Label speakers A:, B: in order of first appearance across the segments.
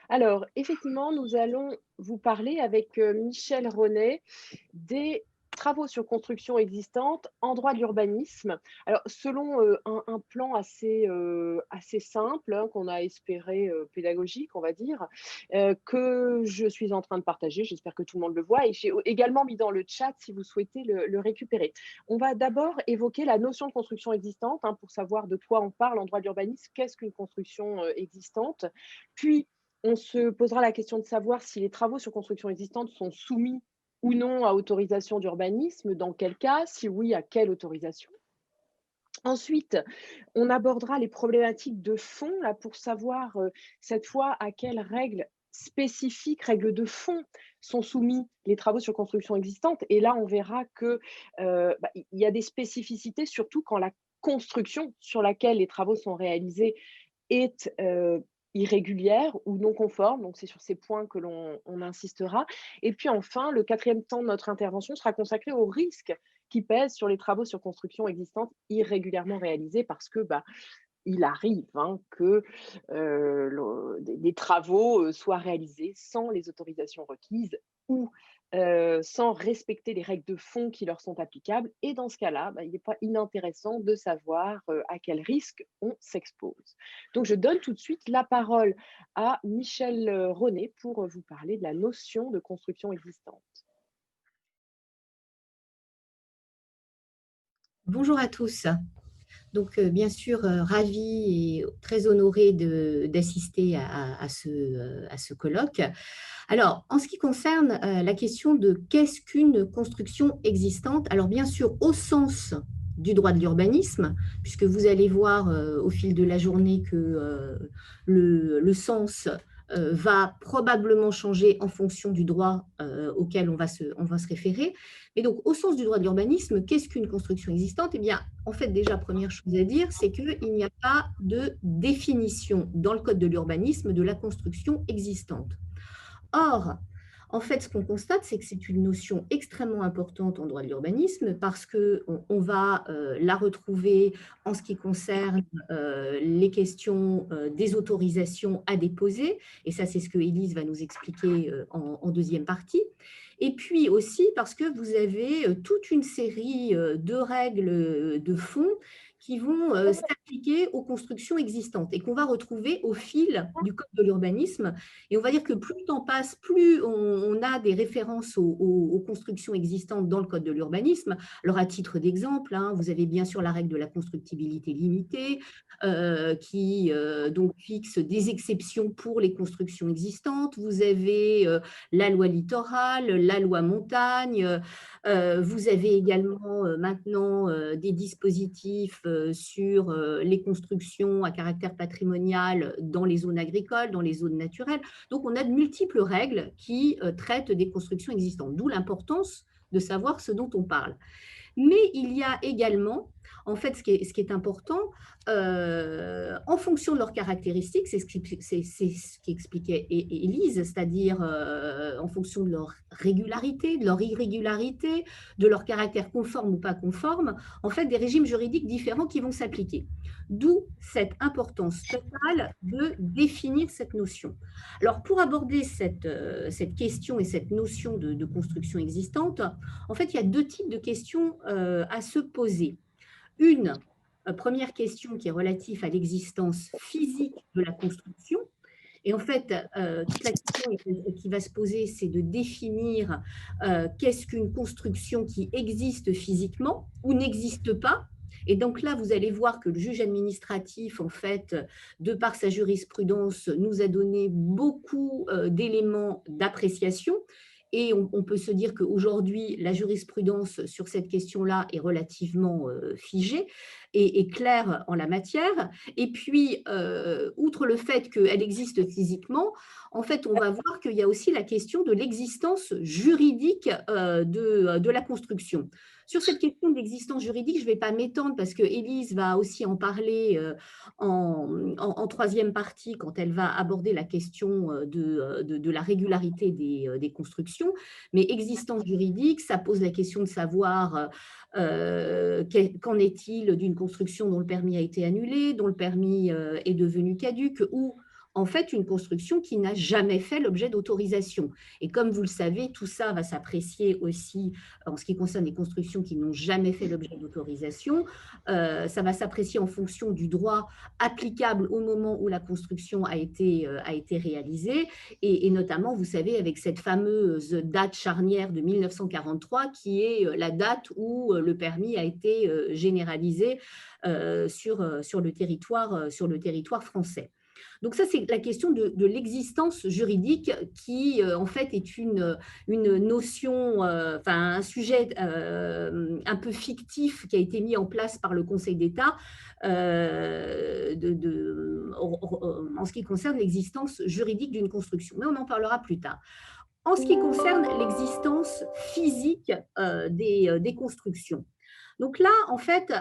A: Alors, effectivement, nous allons vous parler avec Michel Renet des travaux sur construction existante en droit de l'urbanisme. Alors, selon un plan assez simple, hein, qu'on a espéré pédagogique, on va dire, que je suis en train de partager. J'espère que tout le monde le voit et j'ai également mis dans le chat si vous souhaitez le récupérer. On va d'abord évoquer la notion de construction existante, hein, pour savoir de quoi on parle en droit de l'urbanisme, qu'est-ce qu'une construction existante. Puis, on se posera la question de savoir si les travaux sur construction existante sont soumis ou non à autorisation d'urbanisme, dans quel cas, si oui, à quelle autorisation. Ensuite, on abordera les problématiques de fond là, pour savoir cette fois à quelles règles spécifiques, règles de fond sont soumis les travaux sur construction existante. Et là, on verra que il y a des spécificités, surtout quand la construction sur laquelle les travaux sont réalisés est irrégulière ou non conforme. Donc, c'est sur ces points que l'on insistera. Et puis enfin, le quatrième temps de notre intervention sera consacré aux risques qui pèsent sur les travaux sur construction existantes irrégulièrement réalisés parce que il arrive hein, que des travaux soient réalisés sans les autorisations requises ou sans respecter les règles de fond qui leur sont applicables. Et dans ce cas-là, il n'est pas inintéressant de savoir à quel risque on s'expose. Donc, je donne tout de suite la parole à Michel Renet pour vous parler de la notion de construction existante.
B: Bonjour à tous. Donc, bien sûr, ravie et très honorée d'assister à ce colloque. Alors, en ce qui concerne la question de qu'est-ce qu'une construction existante, alors bien sûr, au sens du droit de l'urbanisme, puisque vous allez voir au fil de la journée que le sens va probablement changer en fonction du droit auquel on va se référer. Et donc, au sens du droit de l'urbanisme, qu'est-ce qu'une construction existante? Eh bien, en fait, déjà, première chose à dire, c'est qu'il n'y a pas de définition dans le Code de l'urbanisme de la construction existante. Or, en fait, ce qu'on constate, c'est que c'est une notion extrêmement importante en droit de l'urbanisme parce qu'on va la retrouver en ce qui concerne les questions des autorisations à déposer, et ça, c'est ce que Élise va nous expliquer en deuxième partie. Et puis aussi parce que vous avez toute une série de règles de fond qui vont s'appliquer aux constructions existantes et qu'on va retrouver au fil du Code de l'urbanisme. Et on va dire que plus le temps passe, plus on a des références aux constructions existantes dans le Code de l'urbanisme. Alors, à titre d'exemple, hein, vous avez bien sûr la règle de la constructibilité limitée qui donc fixe des exceptions pour les constructions existantes. Vous avez la loi littorale, la loi montagne. Vous avez également maintenant des dispositifs sur les constructions à caractère patrimonial dans les zones agricoles, dans les zones naturelles. Donc, on a de multiples règles qui traitent des constructions existantes, d'où l'importance de savoir ce dont on parle. Mais il y a également, en fait, ce qui est important, en fonction de leurs caractéristiques, c'est ce qu'expliquait Élise, c'est-à-dire en fonction de leur régularité, de leur irrégularité, de leur caractère conforme ou pas conforme, en fait, des régimes juridiques différents qui vont s'appliquer. D'où cette importance totale de définir cette notion. Alors, pour aborder cette question et cette notion de construction existante, en fait, il y a deux types de questions à se poser. Une première question qui est relative à l'existence physique de la construction. Et en fait, toute la question qui va se poser, c'est de définir qu'est-ce qu'une construction qui existe physiquement ou n'existe pas. Et donc là, vous allez voir que le juge administratif, en fait, de par sa jurisprudence, nous a donné beaucoup d'éléments d'appréciation. Et on peut se dire qu'aujourd'hui, la jurisprudence sur cette question-là est relativement figée et claire en la matière. Et puis, outre le fait qu'elle existe physiquement, en fait, on va voir qu'il y a aussi la question de l'existence juridique de la construction. Sur cette question de l'existence juridique, je ne vais pas m'étendre parce que Élise va aussi en parler en troisième partie quand elle va aborder la question de la régularité des constructions. Mais existence juridique, ça pose la question de savoir qu'en est-il d'une construction dont le permis a été annulé, dont le permis est devenu caduc, ou en fait une construction qui n'a jamais fait l'objet d'autorisation. Et comme vous le savez, tout ça va s'apprécier aussi en ce qui concerne les constructions qui n'ont jamais fait l'objet d'autorisation. Ça va s'apprécier en fonction du droit applicable au moment où la construction a été réalisée, et notamment, vous savez, avec cette fameuse date charnière de 1943, qui est la date où le permis a été généralisé sur le territoire français. Donc ça, c'est la question de l'existence juridique qui, en fait, est une notion, enfin un sujet un peu fictif qui a été mis en place par le Conseil d'État en ce qui concerne l'existence juridique d'une construction. Mais on en parlera plus tard. En ce qui concerne l'existence physique des constructions. Donc là, en fait,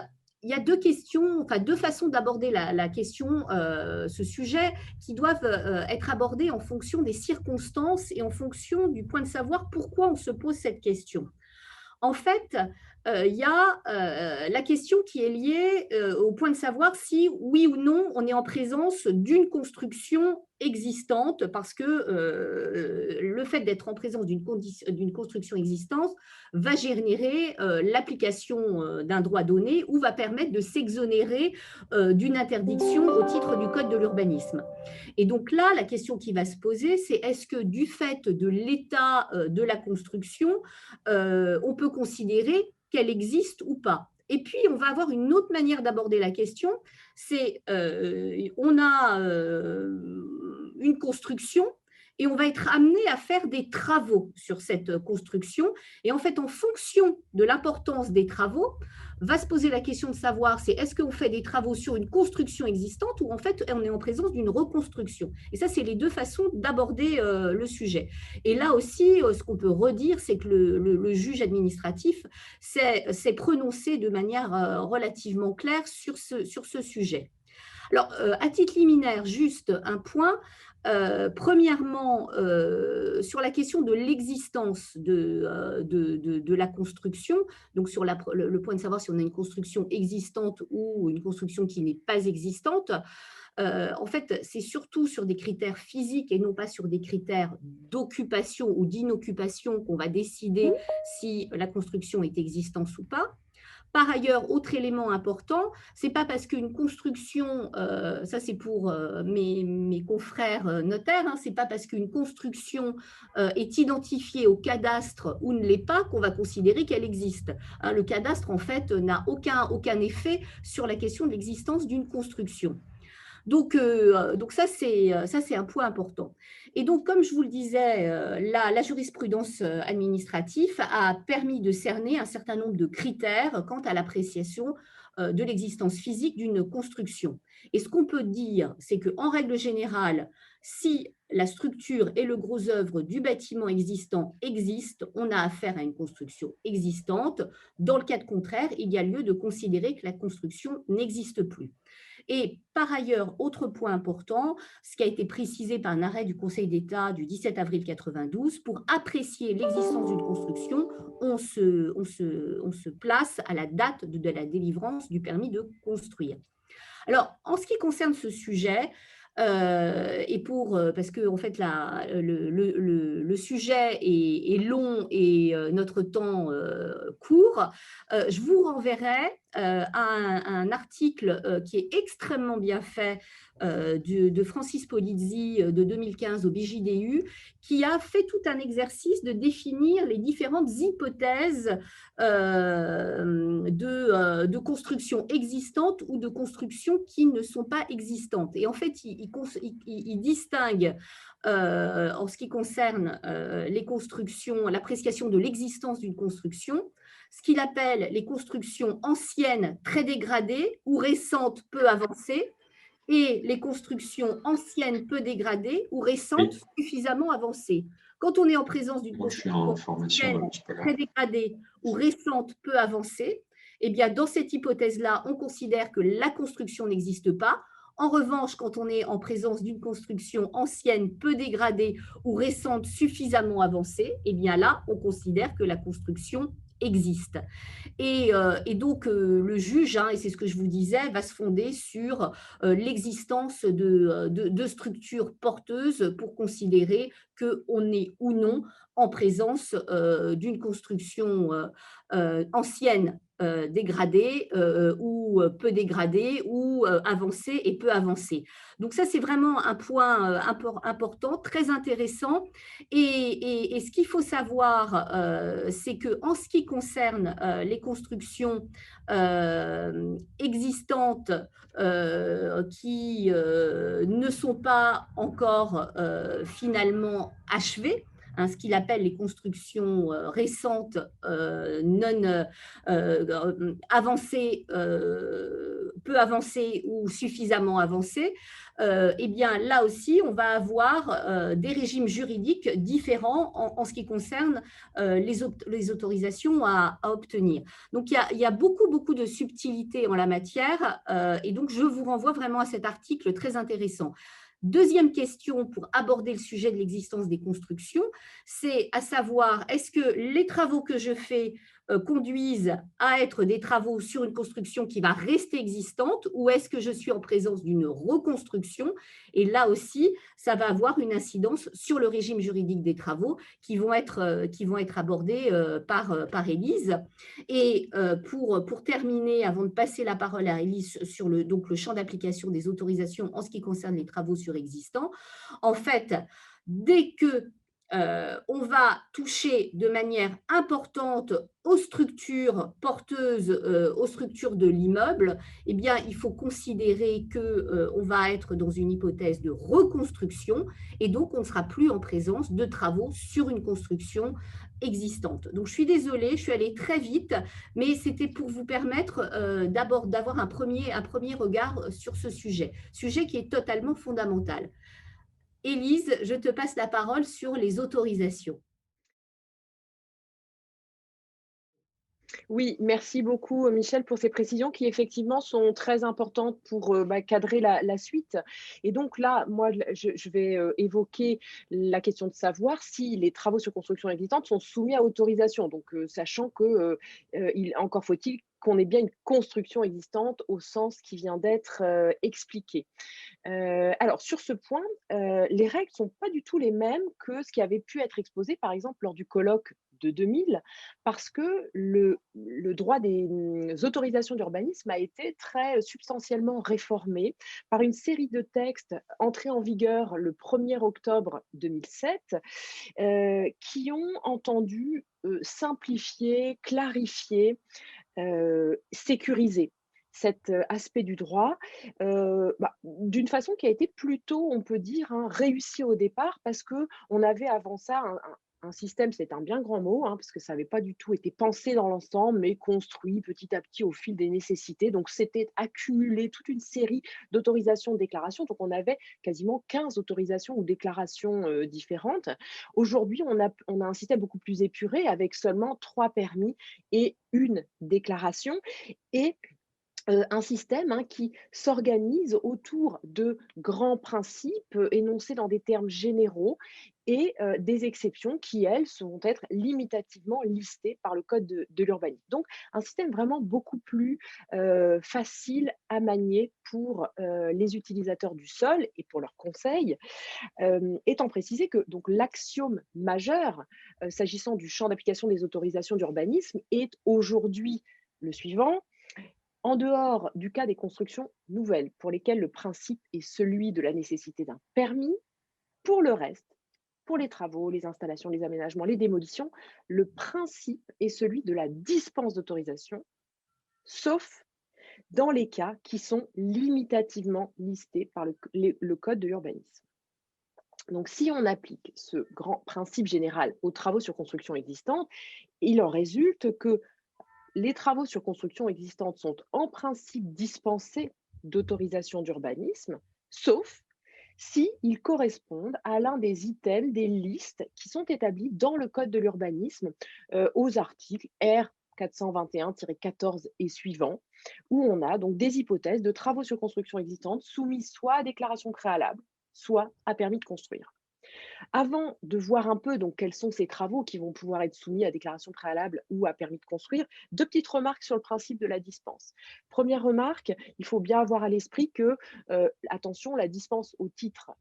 B: il y a deux questions, enfin deux façons d'aborder la question, ce sujet, qui doivent être abordées en fonction des circonstances et en fonction du point de savoir pourquoi on se pose cette question. En fait, il y a la question qui est liée au point de savoir si, oui ou non, on est en présence d'une construction existante, parce que le fait d'être en présence d'une construction existante va générer l'application d'un droit donné ou va permettre de s'exonérer d'une interdiction au titre du Code de l'urbanisme. Et donc là, la question qui va se poser, c'est est-ce que du fait de l'état de la construction, on peut considérer qu'elle existe ou pas. Et puis, on va avoir une autre manière d'aborder la question, c'est on a une construction et on va être amené à faire des travaux sur cette construction. Et en fait, en fonction de l'importance des travaux, va se poser la question de savoir c'est est-ce qu'on fait des travaux sur une construction existante ou en fait on est en présence d'une reconstruction. Et ça, c'est les deux façons d'aborder le sujet. Et là aussi, ce qu'on peut redire, c'est que le juge administratif s'est prononcé de manière relativement claire sur ce sujet. Alors, à titre liminaire, juste un point. Premièrement, sur la question de l'existence de la construction, donc sur le point de savoir si on a une construction existante ou une construction qui n'est pas existante, en fait, c'est surtout sur des critères physiques et non pas sur des critères d'occupation ou d'inoccupation qu'on va décider si la construction est existante ou pas. Par ailleurs, autre élément important, c'est pas parce qu'une construction, ça c'est pour mes confrères notaires, hein, c'est pas parce qu'une construction est identifiée au cadastre ou ne l'est pas qu'on va considérer qu'elle existe. Hein, le cadastre, en fait, n'a aucun effet sur la question de l'existence d'une construction. Donc ça, c'est un point important. Et donc, comme je vous le disais, la jurisprudence administrative a permis de cerner un certain nombre de critères quant à l'appréciation de l'existence physique d'une construction. Et ce qu'on peut dire, c'est qu'en règle générale, si la structure et le gros œuvre du bâtiment existant existent, on a affaire à une construction existante. Dans le cas contraire, il y a lieu de considérer que la construction n'existe plus. Et par ailleurs, autre point important, ce qui a été précisé par un arrêt du Conseil d'État du 17 avril 92, pour apprécier l'existence d'une construction, on se place à la date de la délivrance du permis de construire. Alors, en ce qui concerne ce sujet, parce que en fait le sujet est long et notre temps court, je vous renverrai à un article qui est extrêmement bien fait de Francis Polizzi de 2015 au BJDU, qui a fait tout un exercice de définir les différentes hypothèses de construction existantes ou de constructions qui ne sont pas existantes. Et en fait, il distingue en ce qui concerne les constructions, l'appréciation de l'existence d'une construction, ce qu'il appelle les constructions anciennes très dégradées ou récentes peu avancées, et les constructions anciennes peu dégradées ou récentes suffisamment avancées. Quand on est en présence d'une construction ancienne très dégradée ou récente peu avancée, eh bien, dans cette hypothèse-là, on considère que la construction n'existe pas. En revanche, quand on est en présence d'une construction ancienne peu dégradée ou récente suffisamment avancée, eh bien là, on considère que la construction existe. Et donc, le juge, hein, et c'est ce que je vous disais, va se fonder sur l'existence de structures porteuses pour considérer qu'on est ou non en présence d'une construction ancienne dégradée ou peu dégradée ou avancée et peu avancée. Donc ça, c'est vraiment un point important, très intéressant. Et ce qu'il faut savoir, c'est qu'en ce qui concerne les constructions existantes qui ne sont pas encore finalement achevées, hein, ce qu'il appelle les constructions récentes, non avancées, peu avancées ou suffisamment avancées, eh bien là aussi, on va avoir des régimes juridiques différents en ce qui concerne les autorisations à obtenir. Donc il y a beaucoup, beaucoup de subtilités en la matière et donc je vous renvoie vraiment à cet article très intéressant. Deuxième question pour aborder le sujet de l'existence des constructions, c'est à savoir, est-ce que les travaux que je fais conduisent à être des travaux sur une construction qui va rester existante ou est-ce que je suis en présence d'une reconstruction? Et là aussi, ça va avoir une incidence sur le régime juridique des travaux qui vont être abordés par Élise. Et pour terminer, avant de passer la parole à Élise sur donc le champ d'application des autorisations en ce qui concerne les travaux surexistants, en fait, dès que on va toucher de manière importante aux structures porteuses, aux structures de l'immeuble, eh bien, il faut considérer qu'on va être dans une hypothèse de reconstruction et donc on ne sera plus en présence de travaux sur une construction existante. Donc, je suis désolée, je suis allée très vite, mais c'était pour vous permettre d'abord d'avoir un premier regard sur ce sujet qui est totalement fondamental. Élise, je te passe la parole sur les autorisations.
A: Oui, merci beaucoup, Michel, pour ces précisions qui effectivement sont très importantes pour cadrer la suite. Et donc là, moi, je vais évoquer la question de savoir si les travaux sur construction existante sont soumis à autorisation. Donc, sachant que encore faut-il qu'on ait bien une construction existante au sens qui vient d'être expliqué. Alors, sur ce point, les règles ne sont pas du tout les mêmes que ce qui avait pu être exposé, par exemple, lors du colloque de 2000, parce que le droit des autorisations d'urbanisme a été très substantiellement réformé par une série de textes entrés en vigueur le 1er octobre 2007, qui ont entendu simplifier, clarifier, sécuriser cet aspect du droit, d'une façon qui a été plutôt, on peut dire, hein, réussie au départ parce qu'on avait avant ça un système, c'est un bien grand mot, hein, parce que ça n'avait pas du tout été pensé dans l'ensemble, mais construit petit à petit au fil des nécessités. Donc, c'était accumulé toute une série d'autorisations, de déclarations. Donc, on avait quasiment 15 autorisations ou déclarations différentes. Aujourd'hui, on a un système beaucoup plus épuré avec seulement 3 permis et une déclaration. Et un système, hein, qui s'organise autour de grands principes énoncés dans des termes généraux et des exceptions qui, elles, vont être limitativement listées par le code de l'urbanisme. Donc, un système vraiment beaucoup plus facile à manier pour les utilisateurs du sol et pour leurs conseils, étant précisé que donc l'axiome majeur s'agissant du champ d'application des autorisations d'urbanisme est aujourd'hui le suivant: en dehors du cas des constructions nouvelles, pour lesquelles le principe est celui de la nécessité d'un permis, pour le reste, pour les travaux, les installations, les aménagements, les démolitions, le principe est celui de la dispense d'autorisation, sauf dans les cas qui sont limitativement listés par le code de l'urbanisme. Donc, si on applique ce grand principe général aux travaux sur construction existante, il en résulte que les travaux sur construction existante sont en principe dispensés d'autorisation d'urbanisme, sauf s'ils correspondent à l'un des items des listes qui sont établis dans le code de l'urbanisme aux articles R 421-14 et suivants, où on a donc des hypothèses de travaux sur construction existante soumis soit à déclaration préalable, soit à permis de construire. Avant de voir un peu donc quels sont ces travaux qui vont pouvoir être soumis à déclaration préalable ou à permis de construire, 2 petites remarques sur le principe de la dispense. Première remarque, il faut bien avoir à l'esprit que, attention, la dispense au titre,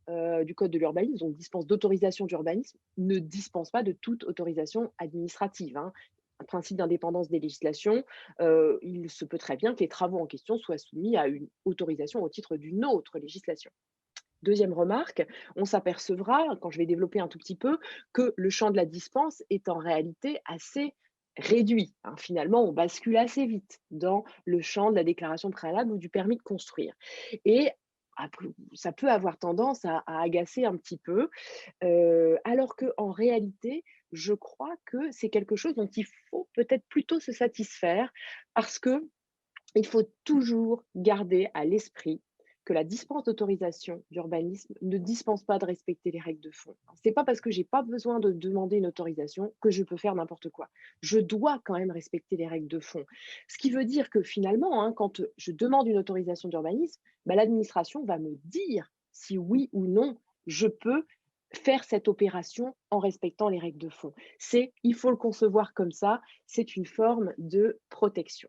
A: du code de l'urbanisme, donc dispense d'autorisation d'urbanisme, ne dispense pas de toute autorisation administrative, hein. Un principe d'indépendance des législations, il se peut très bien que les travaux en question soient soumis à une autorisation au titre d'une autre législation. Deuxième remarque, on s'apercevra, quand je vais développer un tout petit peu, que le champ de la dispense est en réalité assez réduit, hein. Finalement, on bascule assez vite dans le champ de la déclaration préalable ou du permis de construire. Et après, ça peut avoir tendance à agacer un petit peu, alors qu'en réalité, je crois que c'est quelque chose dont il faut peut-être plutôt se satisfaire parce que il faut toujours garder à l'esprit que la dispense d'autorisation d'urbanisme ne dispense pas de respecter les règles de fond. C'est pas parce que j'ai pas besoin de demander une autorisation que je peux faire n'importe quoi. Je dois quand même respecter les règles de fond. Ce qui veut dire que finalement, hein, quand je demande une autorisation d'urbanisme, bah, l'administration va me dire si oui ou non je peux faire cette opération en respectant les règles de fond. Il faut le concevoir comme ça, c'est une forme de protection.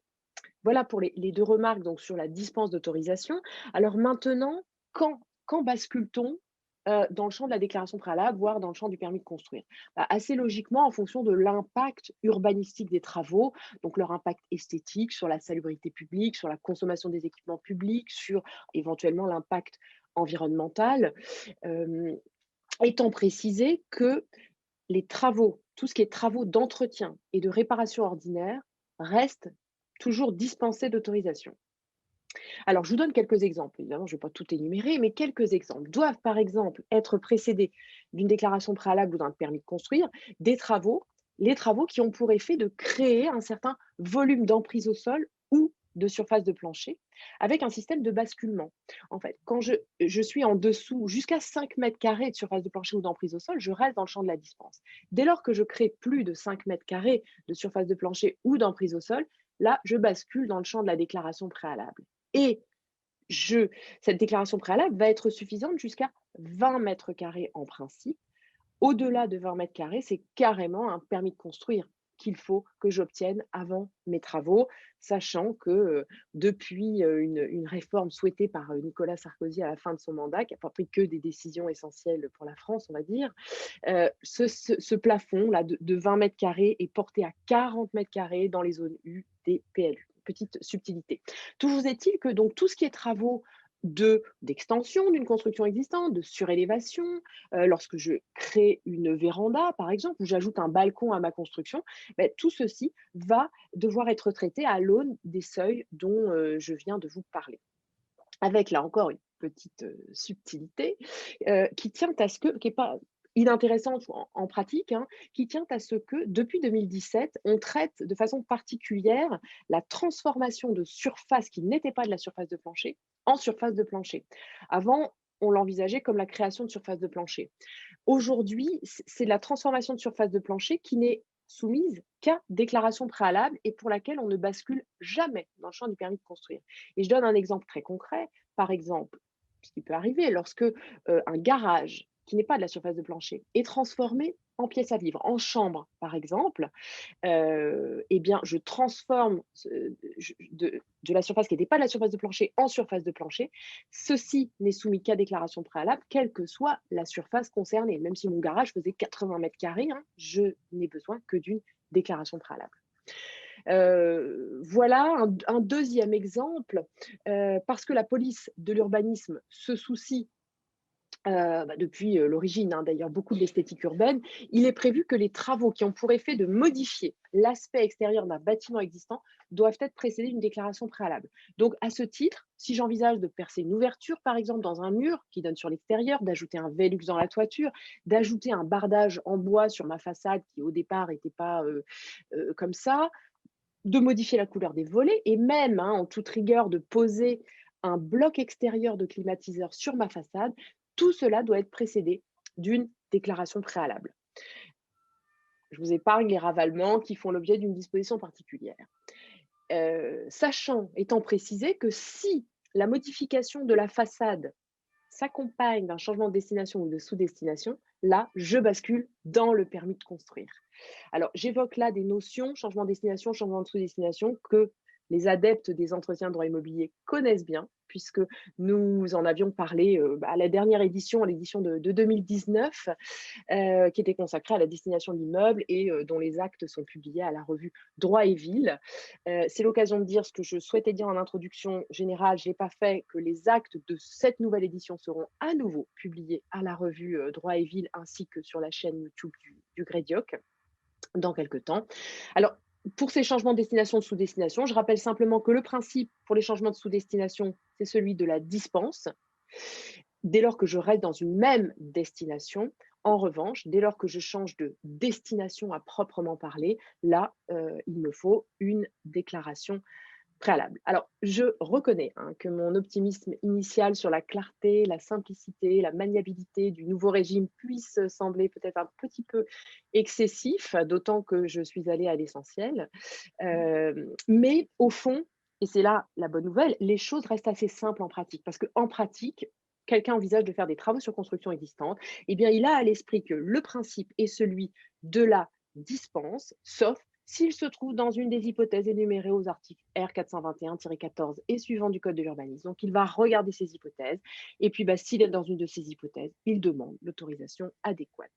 A: Voilà pour les 2 remarques donc sur la dispense d'autorisation. Alors maintenant, quand bascule-t-on, dans le champ de la déclaration préalable, voire dans le champ du permis de construire? Bah, assez logiquement en fonction de l'impact urbanistique des travaux, donc leur impact esthétique sur la salubrité publique, sur la consommation des équipements publics, sur éventuellement l'impact environnemental, hem, étant précisé que les travaux, tout ce qui est travaux d'entretien et de réparation ordinaire restent toujours dispensés d'autorisation. Alors, je vous donne quelques exemples. Évidemment, je ne vais pas tout énumérer, mais quelques exemples. Doivent, par exemple, être précédés d'une déclaration préalable ou d'un permis de construire des travaux, les travaux qui ont pour effet de créer un certain volume d'emprise au sol ou de surface de plancher avec un système de basculement. En fait, quand je suis en dessous jusqu'à 5 mètres carrés de surface de plancher ou d'emprise au sol, je reste dans le champ de la dispense. Dès lors que je crée plus de 5 mètres carrés de surface de plancher ou d'emprise au sol, là, je bascule dans le champ de la déclaration préalable. Et je cette déclaration préalable va être suffisante jusqu'à 20 mètres carrés en principe. Au-delà de 20 mètres carrés, c'est carrément un permis de construire qu'il faut que j'obtienne avant mes travaux, sachant que, depuis, une réforme souhaitée par, Nicolas Sarkozy à la fin de son mandat, qui n'a pas pris que des décisions essentielles pour la France, on va dire, ce plafond-là de 20 mètres carrés est porté à 40 mètres carrés dans les zones U des PLU. Petite subtilité. Toujours est-il que donc tout ce qui est travaux d'extension d'une construction existante, de surélévation, lorsque je crée une véranda, par exemple, ou j'ajoute un balcon à ma construction, beh, tout ceci va devoir être traité à l'aune des seuils dont, je viens de vous parler. Avec là encore une petite, subtilité, qui tient à ce que qui est pas inintéressante en pratique, hein, qui tient à ce que depuis 2017, on traite de façon particulière la transformation de surface qui n'était pas de la surface de plancher, en surface de plancher. Avant, on l'envisageait comme la création de surface de plancher. Aujourd'hui, c'est la transformation de surface de plancher qui n'est soumise qu'à déclaration préalable et pour laquelle on ne bascule jamais dans le champ du permis de construire. Et je donne un exemple très concret. Par exemple, ce qui peut arriver lorsque un garage qui n'est pas de la surface de plancher est transformé en pièce à vivre, en chambre par exemple, eh bien, je transforme de la surface qui n'était pas de la surface de plancher en surface de plancher. Ceci n'est soumis qu'à déclaration préalable, quelle que soit la surface concernée. Même si mon garage faisait 80 mètres carrés, hein, je n'ai besoin que d'une déclaration préalable. Voilà un deuxième exemple, parce que la police de l'urbanisme se soucie depuis, l'origine, hein, d'ailleurs, beaucoup de l'esthétique urbaine, il est prévu que les travaux qui ont pour effet de modifier l'aspect extérieur d'un bâtiment existant doivent être précédés d'une déclaration préalable. Donc à ce titre, si j'envisage de percer une ouverture, par exemple, dans un mur qui donne sur l'extérieur, d'ajouter un Velux dans la toiture, d'ajouter un bardage en bois sur ma façade qui au départ n'était pas, comme ça, de modifier la couleur des volets et même, hein, en toute rigueur, de poser un bloc extérieur de climatiseur sur ma façade, tout cela doit être précédé d'une déclaration préalable. Je vous épargne les ravalements qui font l'objet d'une disposition particulière. Sachant, étant précisé que si la modification de la façade s'accompagne d'un changement de destination ou de sous-destination, là, je bascule dans le permis de construire. Alors, j'évoque là des notions, changement de destination, changement de sous-destination, que les adeptes des entretiens de droit immobilier connaissent bien, puisque nous en avions parlé à la dernière édition, à l'édition de 2019, qui était consacrée à la destination de l'immeuble et dont les actes sont publiés à la revue Droit et Ville. C'est l'occasion de dire ce que je souhaitais dire en introduction générale, je n'ai pas fait, que les actes de cette nouvelle édition seront à nouveau publiés à la revue Droit et Ville ainsi que sur la chaîne YouTube du Grédioc dans quelques temps. Alors, pour ces changements de destination de sous-destination, je rappelle simplement que le principe pour les changements de sous-destination, c'est celui de la dispense, dès lors que je reste dans une même destination. En revanche, dès lors que je change de destination à proprement parler, là, il me faut une déclaration préalable. Alors, je reconnais que mon optimisme initial sur la clarté, la simplicité, la maniabilité du nouveau régime puisse sembler peut-être un petit peu excessif, d'autant que je suis allée à l'essentiel. Mais au fond, et c'est là la bonne nouvelle, les choses restent assez simples en pratique. Parce qu'en pratique, quelqu'un envisage de faire des travaux sur construction existante, eh bien, il a à l'esprit que le principe est celui de la dispense, sauf s'il se trouve dans une des hypothèses énumérées aux articles R421-14 et suivants du Code de l'urbanisme. Donc, il va regarder ces hypothèses et puis s'il est dans une de ces hypothèses, il demande l'autorisation adéquate.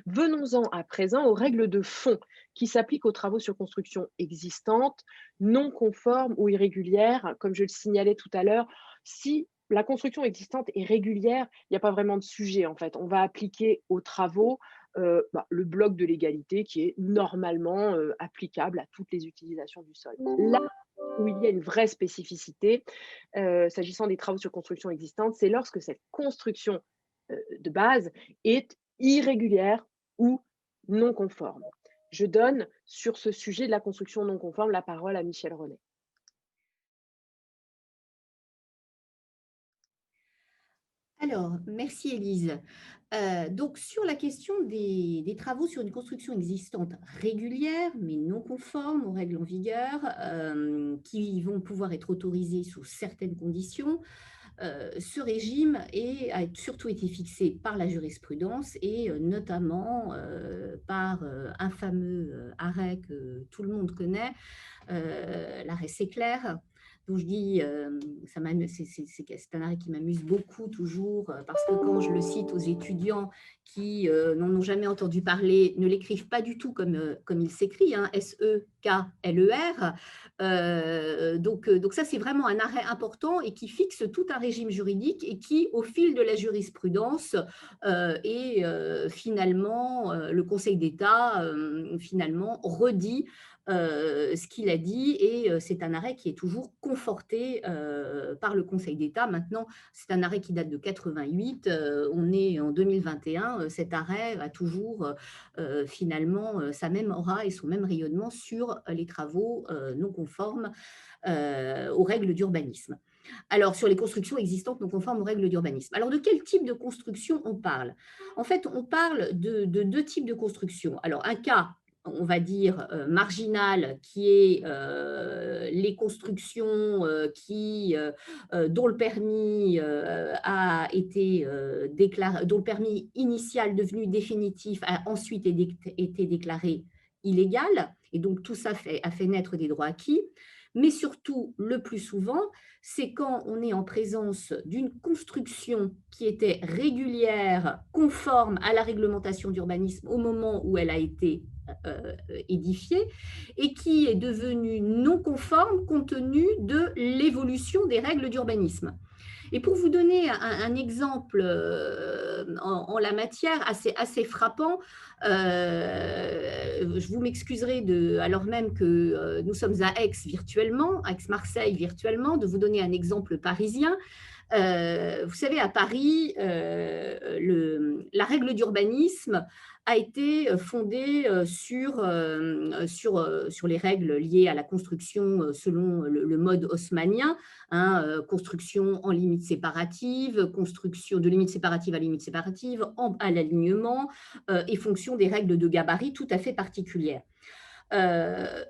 A: Venons-en à présent aux règles de fond qui s'appliquent aux travaux sur construction existantes, non conformes ou irrégulières. Comme je le signalais tout à l'heure, si la construction existante est régulière, il n'y a pas vraiment de sujet en fait. On va appliquer aux travaux le bloc de légalité qui est normalement applicable à toutes les utilisations du sol. Là où il y a une vraie spécificité, s'agissant des travaux sur construction existante, c'est lorsque cette construction de base est irrégulière ou non conforme. Je donne sur ce sujet de la construction non conforme la parole à Michel René.
B: Alors, merci Élise. Donc, sur la question des travaux sur une construction existante régulière, mais non conforme aux règles en vigueur, qui vont pouvoir être autorisées sous certaines conditions, ce régime a surtout été fixé par la jurisprudence et notamment par un fameux arrêt que tout le monde connaît, l'arrêt Séclair, dont je dis, c'est un arrêt qui m'amuse beaucoup toujours, parce que quand je le cite aux étudiants qui n'en ont jamais entendu parler, ne l'écrivent pas du tout comme il s'écrit, hein, S-E-K-L-E-R. Donc ça, c'est vraiment un arrêt important et qui fixe tout un régime juridique et qui, au fil de la jurisprudence, et finalement, le Conseil d'État finalement redit ce qu'il a dit et c'est un arrêt qui est toujours conforté par le Conseil d'État. Maintenant, c'est un arrêt qui date de 88, on est en 2021, cet arrêt a toujours finalement sa même aura et son même rayonnement sur les travaux non conformes aux règles d'urbanisme. Alors, sur les constructions existantes non conformes aux règles d'urbanisme. Alors, de quel type de construction on parle? En fait, on parle de deux types de construction. Alors, un cas, on va dire, marginal, qui est les constructions dont le permis a été déclaré, dont le permis initial devenu définitif a ensuite été déclaré illégal, et donc tout ça a fait naître des droits acquis. Mais surtout, le plus souvent, c'est quand on est en présence d'une construction qui était régulière, conforme à la réglementation d'urbanisme au moment où elle a été édifiée et qui est devenue non conforme compte tenu de l'évolution des règles d'urbanisme. Et pour vous donner un exemple en la matière assez frappant, je vous m'excuserai, alors même que nous sommes à Aix virtuellement, Aix-Marseille virtuellement, de vous donner un exemple parisien. Vous savez, à Paris, la règle d'urbanisme a été fondée sur les règles liées à la construction selon le mode haussmannien, hein, construction en limite séparative, construction de limite séparative à limite séparative, à l'alignement et fonction des règles de gabarit tout à fait particulières.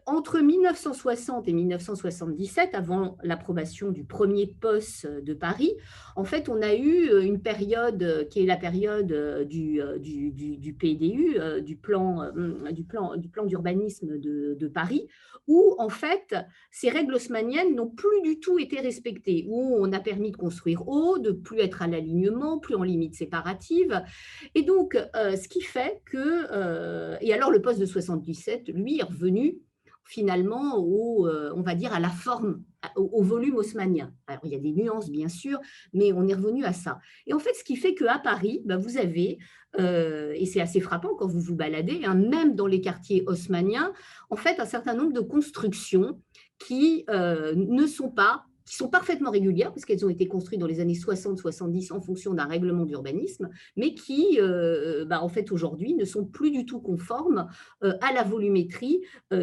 B: Entre 1960 et 1977, avant l'approbation du premier POS de Paris, en fait, on a eu une période qui est la période du PDU, du plan d'urbanisme de Paris, où en fait, ces règles haussmanniennes n'ont plus du tout été respectées, où on a permis de construire haut, de plus être à l'alignement, plus en limite séparative. Et donc, ce qui fait que… et alors, le poste de 77, lui, est revenu finalement on va dire, à la forme, au volume haussmannien. Alors, il y a des nuances, bien sûr, mais on est revenu à ça. Et en fait, ce qui fait qu'à Paris, ben, vous avez, et c'est assez frappant quand vous vous baladez, hein, même dans les quartiers haussmanniens, en fait, un certain nombre de constructions qui ne sont pas qui sont parfaitement régulières, parce qu'elles ont été construites dans les années 60-70 en fonction d'un règlement d'urbanisme, mais qui, en fait, aujourd'hui, ne sont plus du tout conformes à la volumétrie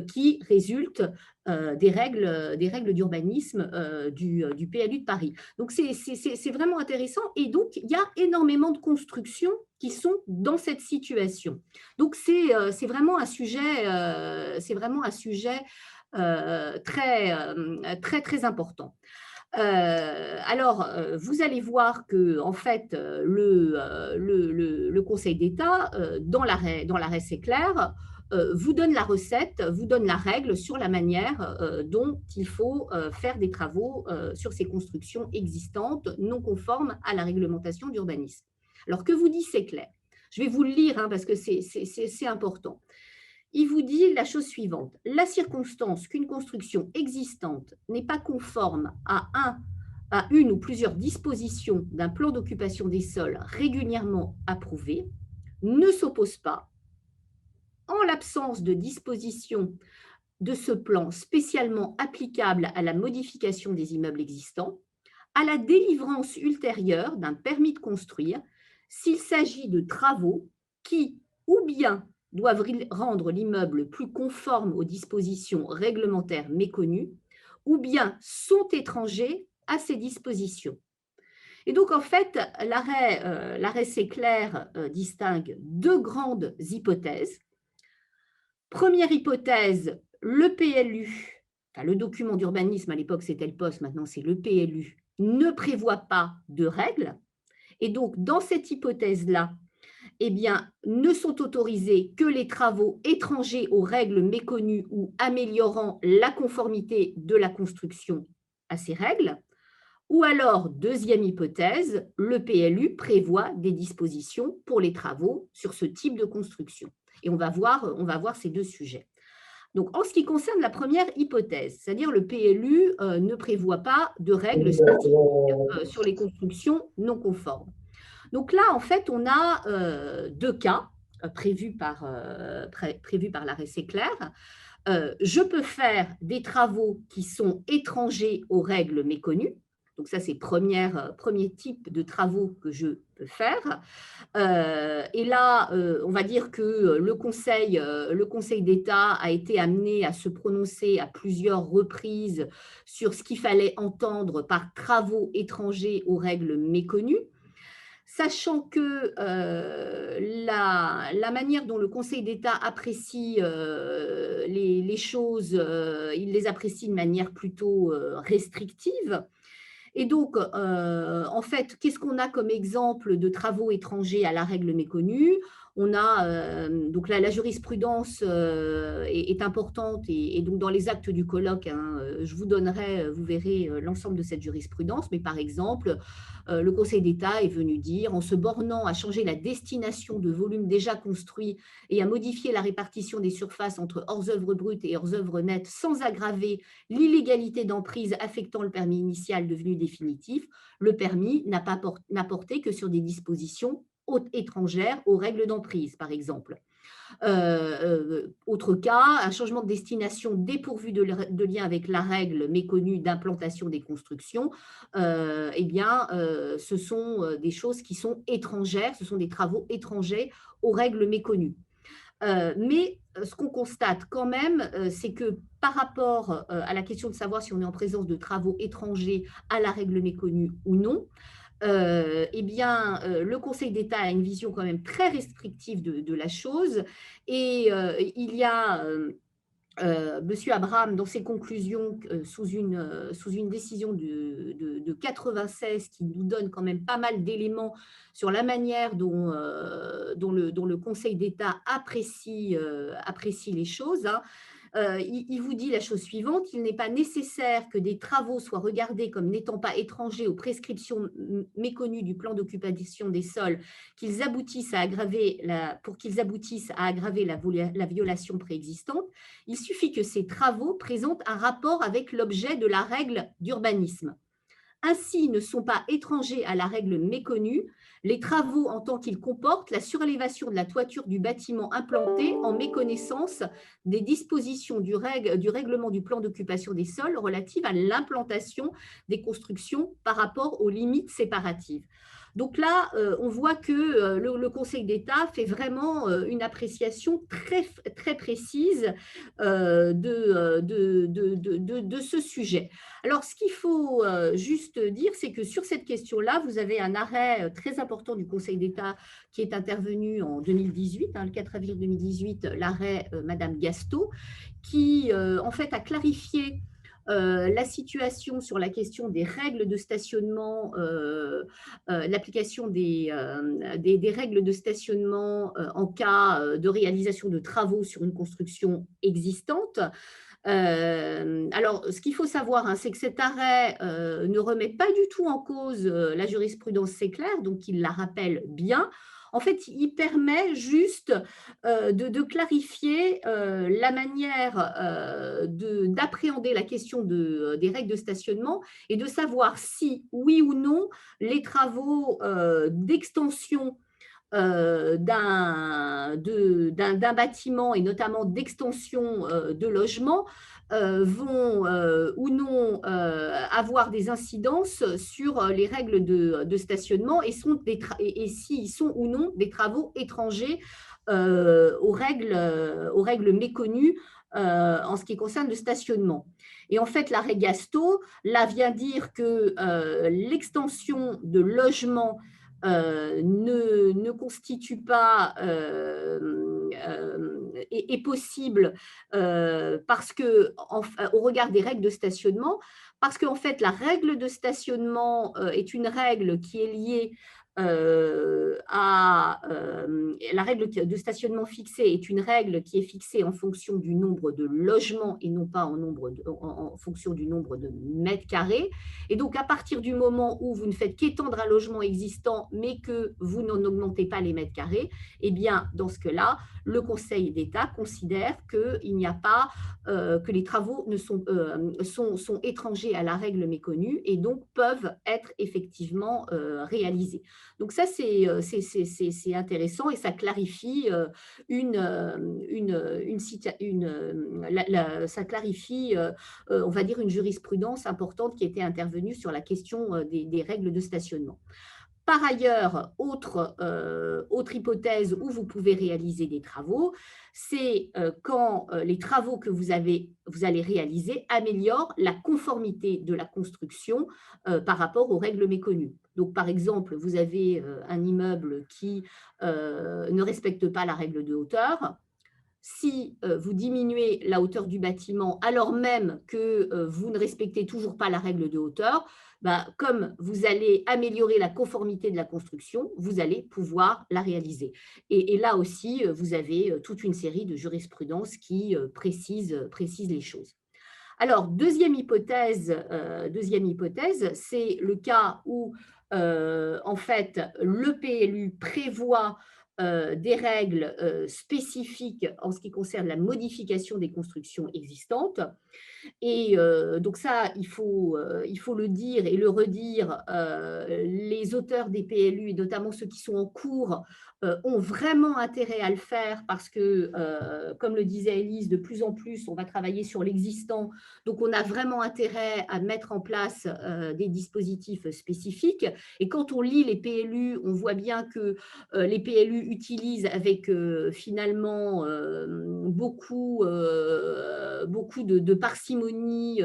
B: qui résulte des règles d'urbanisme du PLU de Paris. Donc, c'est vraiment intéressant. Et donc, il y a énormément de constructions qui sont dans cette situation. Donc, c'est vraiment un sujet, très, très important. Alors, vous allez voir que, en fait, le Conseil d'État, dans l'arrêt C'est clair, vous donne la recette, vous donne la règle sur la manière dont il faut faire des travaux sur ces constructions existantes non conformes à la réglementation d'urbanisme. Alors, que vous dit C'est clair? Je vais vous le lire, hein, parce que c'est important. Il vous dit la chose suivante: la circonstance qu'une construction existante n'est pas conforme à une ou plusieurs dispositions d'un plan d'occupation des sols régulièrement approuvé ne s'oppose pas, en l'absence de dispositions de ce plan spécialement applicables à la modification des immeubles existants, à la délivrance ultérieure d'un permis de construire s'il s'agit de travaux qui, ou bien doivent rendre l'immeuble plus conforme aux dispositions réglementaires méconnues, ou bien sont étrangers à ces dispositions. Et donc, en fait, l'arrêt C'est clair distingue deux grandes hypothèses. Première hypothèse, le PLU, enfin le document d'urbanisme, à l'époque c'était le POS, maintenant c'est le PLU, ne prévoit pas de règles. Et donc, dans cette hypothèse-là, eh bien, ne sont autorisés que les travaux étrangers aux règles méconnues ou améliorant la conformité de la construction à ces règles. Ou alors, deuxième hypothèse, le PLU prévoit des dispositions pour les travaux sur ce type de construction. Et on va voir ces deux sujets. Donc, en ce qui concerne la première hypothèse, c'est-à-dire le PLU ne prévoit pas de règles spécifiques sur les constructions non conformes. Donc là, en fait, on a deux cas prévus par l'arrêt C'est clair. Je peux faire des travaux qui sont étrangers aux règles méconnues. Donc ça, c'est premier type de travaux que je peux faire. Et là, on va dire que le Conseil d'État a été amené à se prononcer à plusieurs reprises sur ce qu'il fallait entendre par travaux étrangers aux règles méconnues. Sachant que la manière dont le Conseil d'État apprécie les choses, il les apprécie de manière plutôt restrictive. Et donc, en fait, qu'est-ce qu'on a comme exemple de travaux étrangers à la règle méconnue? On a, donc la jurisprudence est importante et donc dans les actes du colloque, hein, je vous donnerai, vous verrez l'ensemble de cette jurisprudence, mais par exemple, le Conseil d'État est venu dire, en se bornant à changer la destination de volumes déjà construits et à modifier la répartition des surfaces entre hors-œuvre brute et hors-œuvre nette sans aggraver l'illégalité d'emprise affectant le permis initial devenu définitif, le permis n'a porté que sur des dispositions étrangères aux règles d'emprise, par exemple. Autre cas, un changement de destination dépourvu de lien avec la règle méconnue d'implantation des constructions, ce sont des choses qui sont étrangères, ce sont des travaux étrangers aux règles méconnues. Mais ce qu'on constate quand même, c'est que par rapport à la question de savoir si on est en présence de travaux étrangers à la règle méconnue ou non, le Conseil d'État a une vision quand même très restrictive de la chose et il y a Monsieur Abraham, dans ses conclusions, sous une décision de 96, qui nous donne quand même pas mal d'éléments sur la manière dont le Conseil d'État apprécie les choses, hein. Il vous dit la chose suivante: il n'est pas nécessaire que des travaux soient regardés comme n'étant pas étrangers aux prescriptions méconnues du plan d'occupation des sols, pour qu'ils aboutissent à aggraver la violation préexistante. Il suffit que ces travaux présentent un rapport avec l'objet de la règle d'urbanisme. Ainsi, ne sont pas étrangers à la règle méconnue les travaux en tant qu'ils comportent la surélévation de la toiture du bâtiment implanté en méconnaissance des dispositions du règlement du plan d'occupation des sols relatives à l'implantation des constructions par rapport aux limites séparatives. Donc là, on voit que le Conseil d'État fait vraiment une appréciation très, très précise de ce sujet. Alors, ce qu'il faut juste dire, c'est que sur cette question-là, vous avez un arrêt très important du Conseil d'État qui est intervenu en 2018, hein, le 4 avril 2018, l'arrêt Madame Gasto, qui en fait a clarifié la situation sur la question des règles de stationnement, l'application des règles de stationnement en cas de réalisation de travaux sur une construction existante. Alors, ce qu'il faut savoir, hein, c'est que cet arrêt ne remet pas du tout en cause la jurisprudence Séclair, donc il la rappelle bien. En fait, il permet juste de clarifier la manière d'appréhender la question des règles de stationnement et de savoir si, oui ou non, les travaux d'extension d'un bâtiment et notamment d'extension de logement vont ou non avoir des incidences sur les règles de stationnement et s'ils sont ou non des travaux étrangers aux règles méconnues en ce qui concerne le stationnement. Et en fait, l'arrêt Gasto, là, vient dire que l'extension de logements ne constitue pas est possible parce que, au regard des règles de stationnement, parce qu'en fait, la règle de stationnement est une règle qui est liée la règle de stationnement fixée est une règle qui est fixée en fonction du nombre de logements et non pas en fonction du nombre de mètres carrés. Et donc, à partir du moment où vous ne faites qu'étendre un logement existant, mais que vous n'en augmentez pas les mètres carrés, eh bien, dans ce cas-là, le Conseil d'État considère qu'il n'y a pas, que les travaux sont étrangers à la règle méconnue et donc peuvent être effectivement réalisés. Donc ça, c'est intéressant et ça clarifie ça clarifie, on va dire, une jurisprudence importante qui était intervenue sur la question des règles de stationnement. Par ailleurs, autre hypothèse où vous pouvez réaliser des travaux, c'est quand les travaux que vous allez réaliser améliorent la conformité de la construction par rapport aux règles méconnues. Donc, par exemple, vous avez un immeuble qui ne respecte pas la règle de hauteur. Si vous diminuez la hauteur du bâtiment alors même que vous ne respectez toujours pas la règle de hauteur, comme vous allez améliorer la conformité de la construction, vous allez pouvoir la réaliser. Et là aussi, vous avez toute une série de jurisprudences qui précisent les choses. Alors, deuxième hypothèse, c'est le cas où, en fait, le PLU prévoit des règles spécifiques en ce qui concerne la modification des constructions existantes. Et donc ça, il faut le dire et le redire, les auteurs des PLU, et notamment ceux qui sont en cours, ont vraiment intérêt à le faire parce que, comme le disait Élise, de plus en plus, on va travailler sur l'existant. Donc, on a vraiment intérêt à mettre en place des dispositifs spécifiques. Et quand on lit les PLU, on voit bien que les PLU utilisent avec finalement beaucoup de parcimonie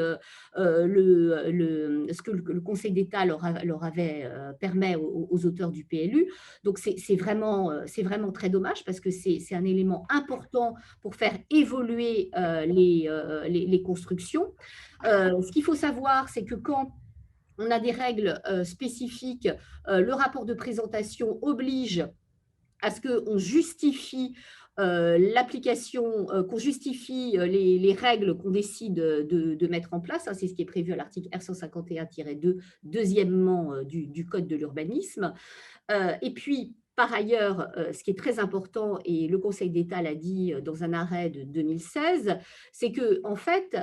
B: ce que le Conseil d'État leur avait permet aux auteurs du PLU. Donc, c'est vraiment vraiment très dommage parce que c'est un élément important pour faire évoluer les constructions. Ce qu'il faut savoir, c'est que quand on a des règles spécifiques, le rapport de présentation oblige à ce qu'on justifie l'application, qu'on justifie les règles qu'on décide de mettre en place. C'est ce qui est prévu à l'article R151-2, deuxièmement du Code de l'urbanisme. Et puis, par ailleurs, ce qui est très important, et le Conseil d'État l'a dit dans un arrêt de 2016, c'est que, en fait,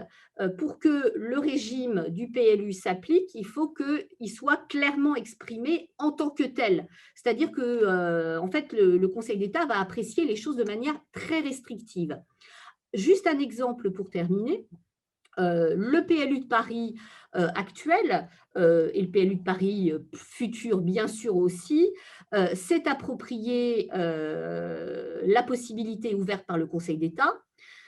B: pour que le régime du PLU s'applique, il faut qu'il soit clairement exprimé en tant que tel. C'est-à-dire que, en fait, le Conseil d'État va apprécier les choses de manière très restrictive. Juste un exemple pour terminer. Le PLU de Paris actuel et le PLU de Paris futur, bien sûr aussi, s'est approprié la possibilité ouverte par le Conseil d'État,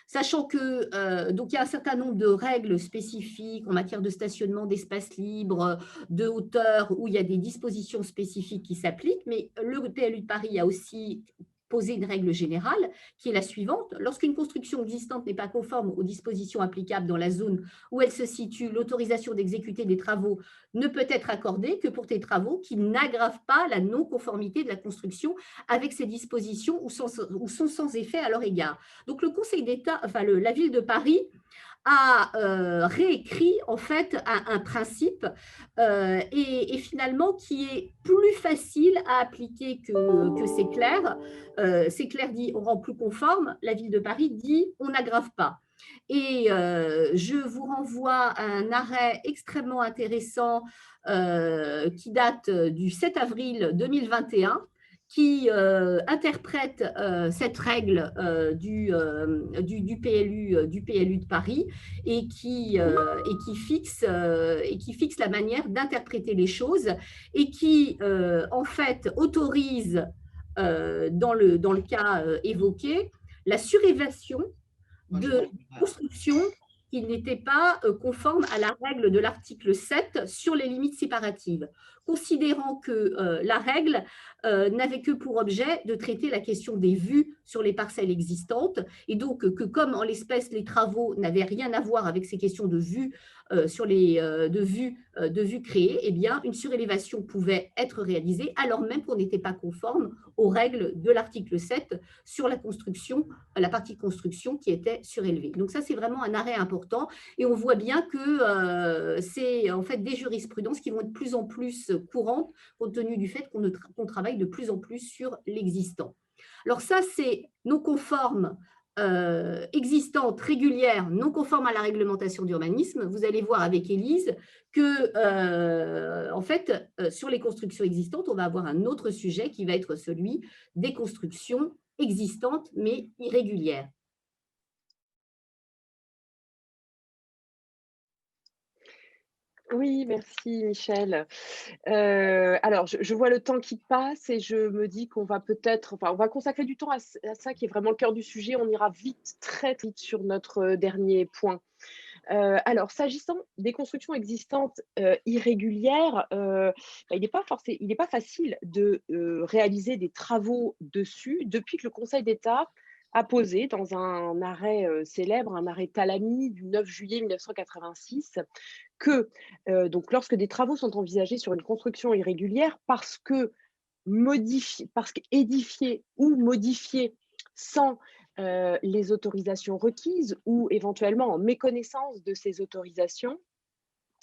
B: sachant que donc il y a un certain nombre de règles spécifiques en matière de stationnement, d'espace libre, de hauteur, où il y a des dispositions spécifiques qui s'appliquent, mais le PLU de Paris a aussi poser une règle générale qui est la suivante. Lorsqu'une construction existante n'est pas conforme aux dispositions applicables dans la zone où elle se situe, l'autorisation d'exécuter des travaux ne peut être accordée que pour des travaux qui n'aggravent pas la non-conformité de la construction avec ces dispositions ou sont sans effet à leur égard. Donc le Conseil d'État, enfin la ville de Paris a réécrit en fait un principe et finalement qui est plus facile à appliquer que c'est clair. C'est clair dit on rend plus conforme, la ville de Paris dit on n'aggrave pas. Et je vous renvoie à un arrêt extrêmement intéressant qui date du 7 avril 2021 qui interprète cette règle du PLU de Paris et qui fixe la manière d'interpréter les choses et qui, en fait, autorise, dans le cas évoqué, la surélévation de constructions qui n'étaient pas conformes à la règle de l'article 7 sur les limites séparatives, considérant que la règle n'avait que pour objet de traiter la question des vues sur les parcelles existantes, et donc que comme en l'espèce les travaux n'avaient rien à voir avec ces questions de vues de vues créées, eh bien une surélévation pouvait être réalisée alors même qu'on n'était pas conforme aux règles de l'article 7 sur la construction, la partie construction qui était surélevée. Donc ça, c'est vraiment un arrêt important et on voit bien que c'est en fait des jurisprudences qui vont être de plus en plus courantes compte tenu du fait qu'on travaille de plus en plus sur l'existant. Alors ça, c'est non conforme existante, régulière, non conforme à la réglementation d'urbanisme. Vous allez voir avec Élise que, en fait, sur les constructions existantes, on va avoir un autre sujet qui va être celui des constructions existantes mais irrégulières.
A: Oui, merci Michel. Alors, je vois le temps qui passe et je me dis qu'on va peut-être, enfin, on va consacrer du temps à ça qui est vraiment le cœur du sujet. On ira vite, très vite sur notre dernier point. Alors, s'agissant des constructions existantes irrégulières, il n'est pas facile de réaliser des travaux dessus depuis que le Conseil d'État a posé dans un arrêt célèbre, un arrêt Talami du 9 juillet 1986, que donc lorsque des travaux sont envisagés sur une construction irrégulière parce qu'édifiée ou modifiée sans les autorisations requises ou éventuellement en méconnaissance de ces autorisations,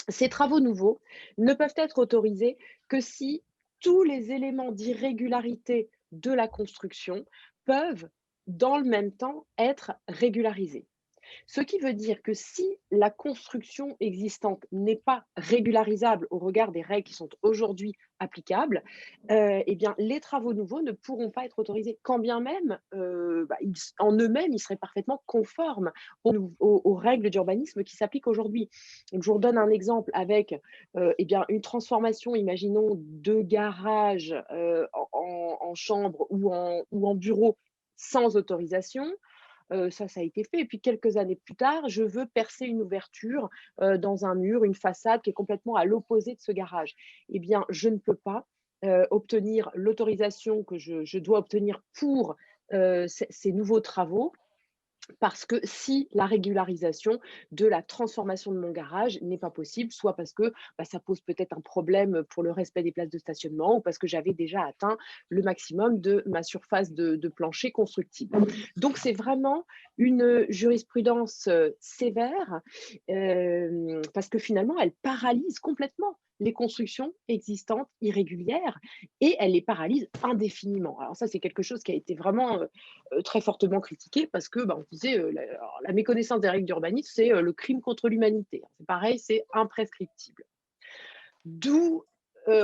A: ces travaux nouveaux ne peuvent être autorisés que si tous les éléments d'irrégularité de la construction peuvent, dans le même temps, être régularisés. Ce qui veut dire que si la construction existante n'est pas régularisable au regard des règles qui sont aujourd'hui applicables, eh bien, les travaux nouveaux ne pourront pas être autorisés, quand bien même, en eux-mêmes, ils seraient parfaitement conformes aux règles d'urbanisme qui s'appliquent aujourd'hui. Donc, je vous redonne un exemple avec eh bien, une transformation, imaginons, de garage en chambre ou en bureau sans autorisation. Ça a été fait. Et puis quelques années plus tard, je veux percer une ouverture dans un mur, une façade qui est complètement à l'opposé de ce garage. Eh bien, je ne peux pas obtenir l'autorisation que je dois obtenir pour, ces nouveaux travaux. Parce que si la régularisation de la transformation de mon garage n'est pas possible, soit parce que, bah, ça pose peut-être un problème pour le respect des places de stationnement ou parce que j'avais déjà atteint le maximum de ma surface de plancher constructible. Donc c'est vraiment une jurisprudence, sévère, parce que finalement elle paralyse complètement les constructions existantes irrégulières et elle les paralyse indéfiniment. Alors ça, c'est quelque chose qui a été vraiment, très fortement critiqué parce que, bah, on disait, la méconnaissance des règles d'urbanisme, c'est, le crime contre l'humanité. C'est pareil, c'est imprescriptible. D'où,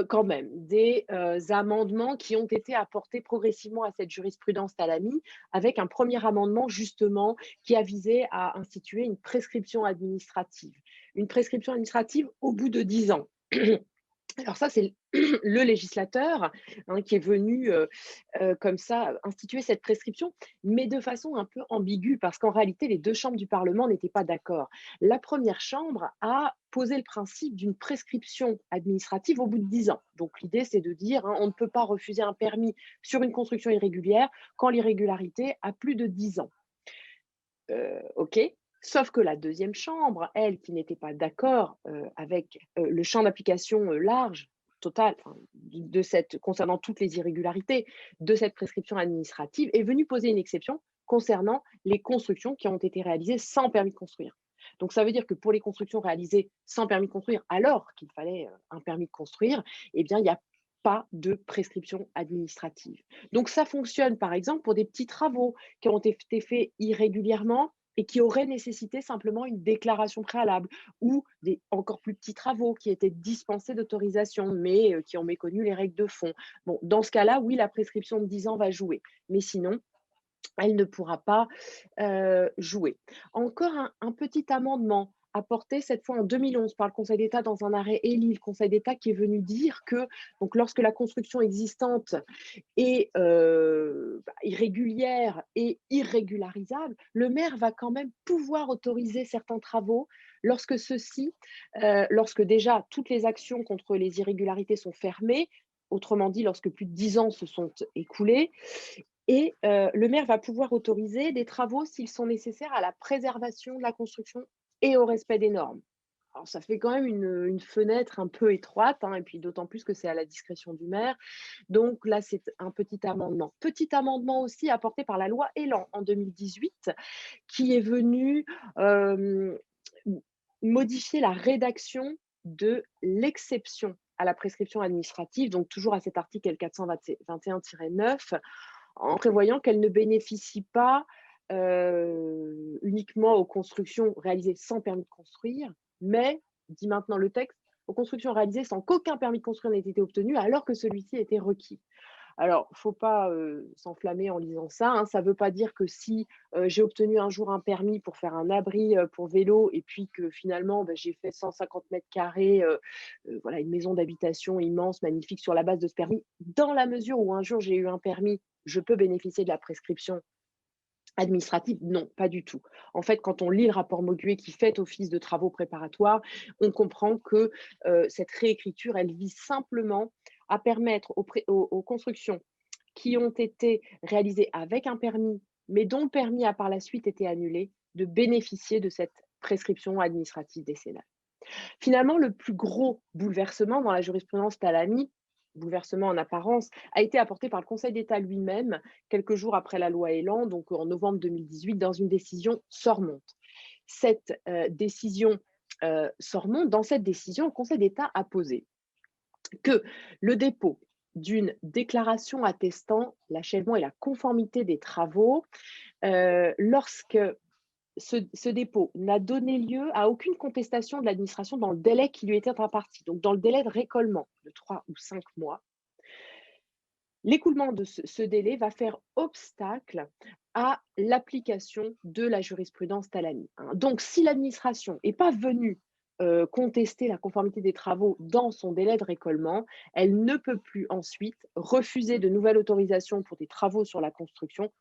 A: quand même des, amendements qui ont été apportés progressivement à cette jurisprudence Talami, avec un premier amendement justement qui a visé à instituer une prescription administrative. Une prescription administrative au bout de 10 ans. Alors ça, c'est le législateur, hein, qui est venu, comme ça, instituer cette prescription, mais de façon un peu ambiguë parce qu'en réalité, les 2 chambres du Parlement n'étaient pas d'accord. La première chambre a posé le principe d'une prescription administrative au bout de 10 ans. Donc l'idée, c'est de dire, hein, on ne peut pas refuser un permis sur une construction irrégulière quand l'irrégularité a plus de 10 ans. OK. Sauf que la deuxième chambre, elle, qui n'était pas d'accord, avec, le champ d'application, large, total, enfin, de cette concernant toutes les irrégularités de cette prescription administrative, est venue poser une exception concernant les constructions qui ont été réalisées sans permis de construire. Donc ça veut dire que pour les constructions réalisées sans permis de construire, alors qu'il fallait, un permis de construire, eh bien, il y a pas de prescription administrative. Donc ça fonctionne, par exemple, pour des petits travaux qui ont été faits irrégulièrement et qui auraient nécessité simplement une déclaration préalable ou des encore plus petits travaux qui étaient dispensés d'autorisation, mais qui ont méconnu les règles de fond. Bon, dans ce cas-là, oui, la prescription de 10 ans va jouer, mais sinon, elle ne pourra pas, jouer. Encore un petit amendement apporté cette fois en 2011 par le Conseil d'État dans un arrêt Elie, le Conseil d'État qui est venu dire que donc lorsque la construction existante est, irrégulière et irrégularisable, le maire va quand même pouvoir autoriser certains travaux lorsque ceux-ci, lorsque déjà toutes les actions contre les irrégularités sont fermées, autrement dit lorsque plus de 10 ans se sont écoulés et le maire va pouvoir autoriser des travaux s'ils sont nécessaires à la préservation de la construction et au respect des normes. Alors ça fait quand même une fenêtre un peu étroite, hein, et puis d'autant plus que c'est à la discrétion du maire. Donc là, c'est un petit amendement. Petit amendement aussi apporté par la loi Elan en 2018 qui est venu, hem, modifier la rédaction de l'exception à la prescription administrative, donc toujours à cet article L421-9 en prévoyant qu'elle ne bénéficie pas, uniquement aux constructions réalisées sans permis de construire, mais, dit maintenant le texte, aux constructions réalisées sans qu'aucun permis de construire n'ait été obtenu alors que celui-ci était requis. Alors, il ne faut pas, s'enflammer en lisant ça, hein. Ça ne veut pas dire que si, j'ai obtenu un jour un permis pour faire un abri, pour vélo et puis que finalement, bah, j'ai fait 150 m², voilà, une maison d'habitation immense, magnifique sur la base de ce permis. Dans la mesure où un jour j'ai eu un permis, je peux bénéficier de la prescription administrative? Non, pas du tout. En fait, quand on lit le rapport Mauguet qui fait office de travaux préparatoires, on comprend que, cette réécriture, elle vise simplement à permettre aux constructions qui ont été réalisées avec un permis, mais dont le permis a par la suite été annulé, de bénéficier de cette prescription administrative décennale. Finalement, le plus gros bouleversement dans la jurisprudence Talami, bouleversement en apparence, a été apporté par le Conseil d'État lui-même, quelques jours après la loi Elan, donc en novembre 2018, dans une décision Sormonte. Cette décision Sormonte, dans cette décision, le Conseil d'État a posé que le dépôt d'une déclaration attestant l'achèvement et la conformité des travaux, lorsque ce dépôt n'a donné lieu à aucune contestation de l'administration dans le délai qui lui était imparti, donc dans le délai de récolement de 3 ou 5 mois. L'écoulement de ce délai va faire obstacle à l'application de la jurisprudence Talami, hein. Donc si l'administration n'est pas venue, contester la conformité des travaux dans son délai de récolement, elle ne peut plus ensuite refuser de nouvelles autorisations pour des travaux sur la construction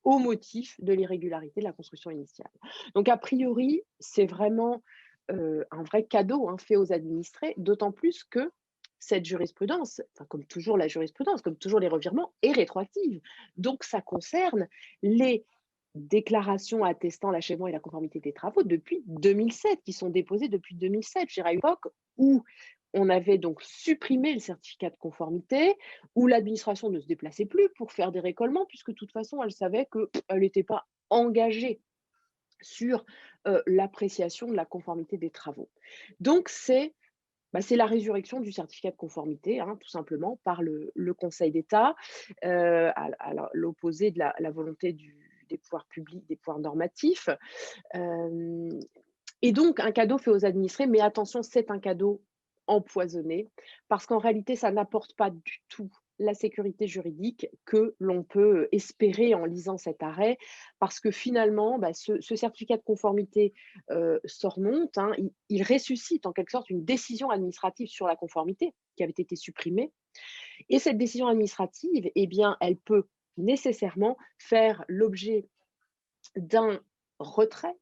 A: au motif de l'irrégularité de la construction initiale. Donc a priori, c'est vraiment, un vrai cadeau, hein, fait aux administrés, d'autant plus que cette jurisprudence, enfin, comme toujours la jurisprudence, comme toujours les revirements, est rétroactive. Donc ça concerne les déclarations attestant l'achèvement et la conformité des travaux depuis 2007, qui sont déposées depuis 2007. Je dirais à une époque où on avait donc supprimé le certificat de conformité, où l'administration ne se déplaçait plus pour faire des récolements, puisque de toute façon, elle savait qu'elle n'était pas engagée sur l'appréciation de la conformité des travaux. Donc c'est la résurrection du certificat de conformité, hein, tout simplement, par le Conseil d'État, à l'opposé de la volonté des pouvoirs publics, des pouvoirs normatifs. Hem et donc un cadeau fait aux administrés, mais attention, c'est un cadeau empoisonné, parce qu'en réalité, ça n'apporte pas du tout la sécurité juridique que l'on peut espérer en lisant cet arrêt. Parce que finalement, ce certificat de conformité, surmonte, hein, il ressuscite en quelque sorte une décision administrative sur la conformité qui avait été supprimée, et cette décision administrative, eh bien, elle peut nécessairement faire l'objet d'un retrait.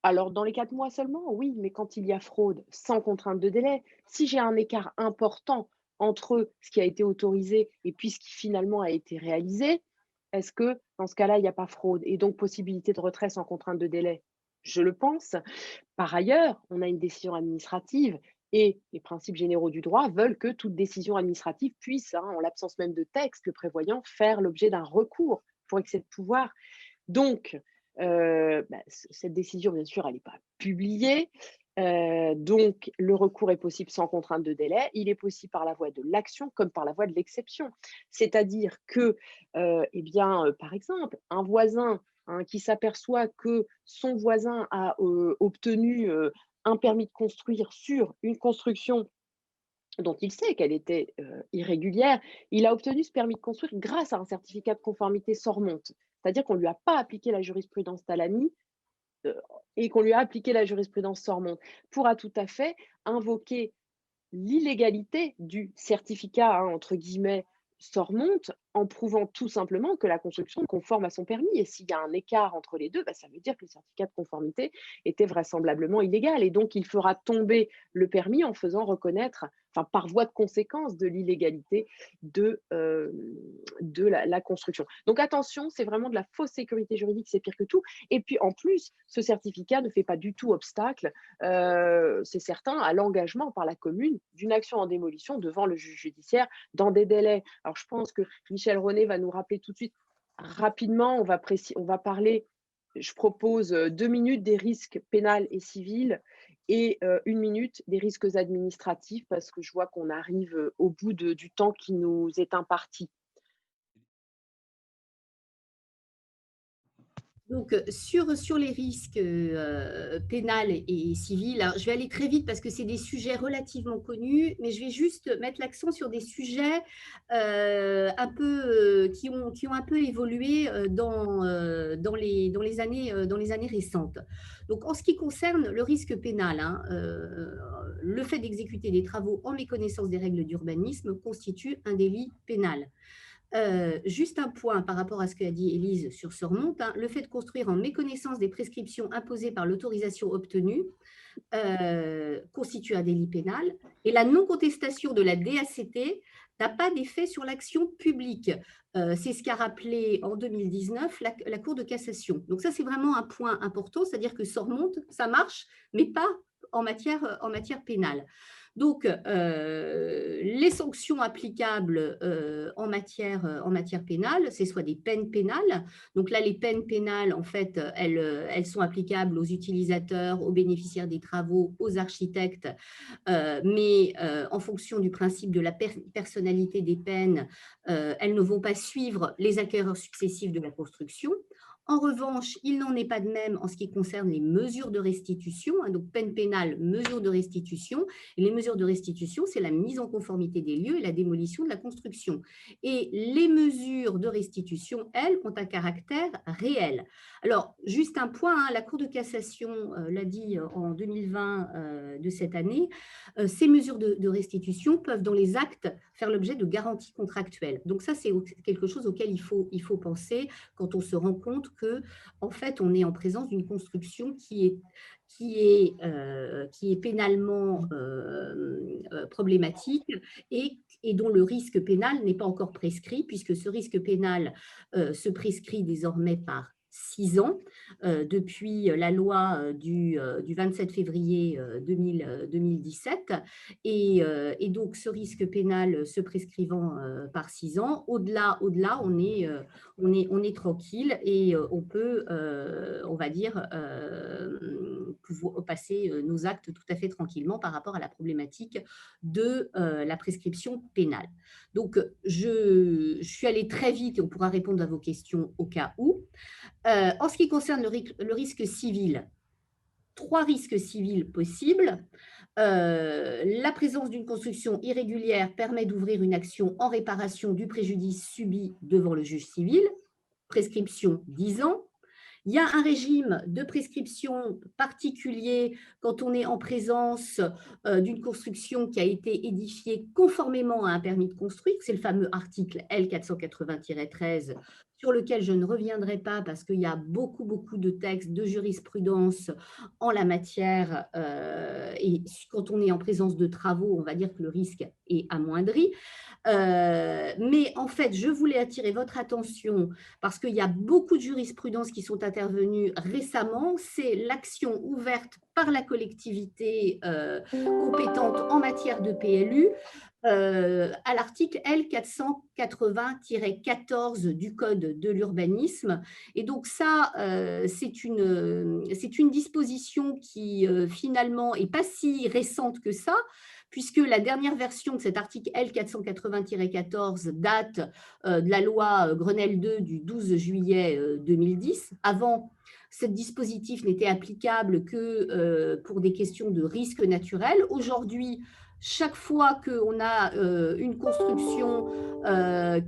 A: Alors, dans les 4 mois seulement, oui, mais quand il y a fraude, sans contrainte de délai, si j'ai un écart important entre ce qui a été autorisé et puis ce qui finalement a été réalisé, est-ce que dans ce cas-là, il n'y a pas fraude et donc possibilité de retrait sans contrainte de délai? Je le pense. Par ailleurs, on a une décision administrative et les principes généraux du droit veulent que toute décision administrative puisse, hein, en l'absence même de texte le prévoyant, faire l'objet d'un recours pour excès de pouvoir. Donc, cette décision, bien sûr, elle n'est pas publiée, donc le recours est possible sans contrainte de délai. Il est possible par la voie de l'action comme par la voie de l'exception. C'est-à-dire que, eh bien, par exemple, un voisin, hein, qui s'aperçoit que son voisin a, obtenu, un permis de construire sur une construction dont il sait qu'elle était, irrégulière, il a obtenu ce permis de construire grâce à un certificat de conformité Sormonte. C'est-à-dire qu'on ne lui a pas appliqué la jurisprudence Talami, heu, et qu'on lui a appliqué la jurisprudence Sormonte. Pourra tout à fait invoquer l'illégalité du certificat, hein, entre guillemets, «Sormonte» en prouvant tout simplement que la construction est conforme à son permis, et s'il y a un écart entre les 2, ça veut dire que le certificat de conformité était vraisemblablement illégal, et donc il fera tomber le permis en faisant reconnaître, enfin, par voie de conséquence de l'illégalité de la construction. Donc attention, c'est vraiment de la fausse sécurité juridique, c'est pire que tout, et puis en plus, ce certificat ne fait pas du tout obstacle, c'est certain, à l'engagement par la commune d'une action en démolition devant le juge judiciaire dans des délais. Alors je pense que Michel René va nous rappeler tout de suite rapidement, on va parler, je propose 2 minutes des risques pénals et civils, et 1 minute des risques administratifs, parce que je vois qu'on arrive au bout du temps qui nous est imparti.
B: Donc, sur les risques pénal et civil, alors je vais aller très vite parce que c'est des sujets relativement connus, mais je vais juste mettre l'accent sur des sujets qui ont un peu évolué dans les années récentes. Donc, en ce qui concerne le risque pénal, hein, le fait d'exécuter des travaux en méconnaissance des règles d'urbanisme constitue un délit pénal. Juste un point par rapport à ce qu'a dit Élise sur Sormonte, hein, le fait de construire en méconnaissance des prescriptions imposées par l'autorisation obtenue constitue un délit pénal, et la non-contestation de la DACT n'a pas d'effet sur l'action publique. C'est ce qu'a rappelé en 2019 la Cour de cassation. Donc ça, c'est vraiment un point important, c'est-à-dire que Sormonte, ça marche, mais pas en matière pénale. Donc, les sanctions applicables en matière pénale, c'est soit des peines pénales. Donc là, les peines pénales, en fait, elles sont applicables aux utilisateurs, aux bénéficiaires des travaux, aux architectes, mais en fonction du principe de la personnalité des peines, elles ne vont pas suivre les acquéreurs successifs de la construction. En revanche, il n'en est pas de même en ce qui concerne les mesures de restitution, hein, donc peine pénale, mesures de restitution. Et les mesures de restitution, c'est la mise en conformité des lieux et la démolition de la construction. Et les mesures de restitution, elles, ont un caractère réel. Alors, juste un point, hein, la Cour de cassation l'a dit en 2020 de cette année, ces mesures de restitution peuvent, dans les actes, faire l'objet de garanties contractuelles. Donc ça, c'est quelque chose auquel il faut penser quand on se rend compte que, en fait, on est en présence d'une construction qui est pénalement problématique et dont le risque pénal n'est pas encore prescrit, puisque ce risque pénal se prescrit désormais par 6 ans, depuis la loi du 27 février 2017. Et donc, ce risque pénal se prescrivant par 6 ans, au-delà on est tranquille et on peut, on va dire, pouvoir passer nos actes tout à fait tranquillement par rapport à la problématique de la prescription pénale. Donc, je suis allée très vite et on pourra répondre à vos questions au cas où. En ce qui concerne le risque civil, 3 risques civils possibles. La présence d'une construction irrégulière permet d'ouvrir une action en réparation du préjudice subi devant le juge civil, prescription 10 ans. Il y a un régime de prescription particulier quand on est en présence d'une construction qui a été édifiée conformément à un permis de construire. C'est le fameux article L480-13 sur lequel je ne reviendrai pas parce qu'il y a beaucoup, beaucoup de textes de jurisprudence en la matière. Et quand on est en présence de travaux, on va dire que le risque est amoindri. Mais en fait, je voulais attirer votre attention parce qu'il y a beaucoup de jurisprudence qui sont intervenues récemment. C'est l'action ouverte par la collectivité compétente en matière de PLU à l'article L480-14 du Code de l'urbanisme. Et donc ça, c'est une disposition qui finalement n'est pas si récente que ça, puisque la dernière version de cet article L480-14 date de la loi Grenelle 2 du 12 juillet 2010. Avant, ce dispositif n'était applicable que pour des questions de risque naturel. Aujourd'hui, chaque fois qu'on a une construction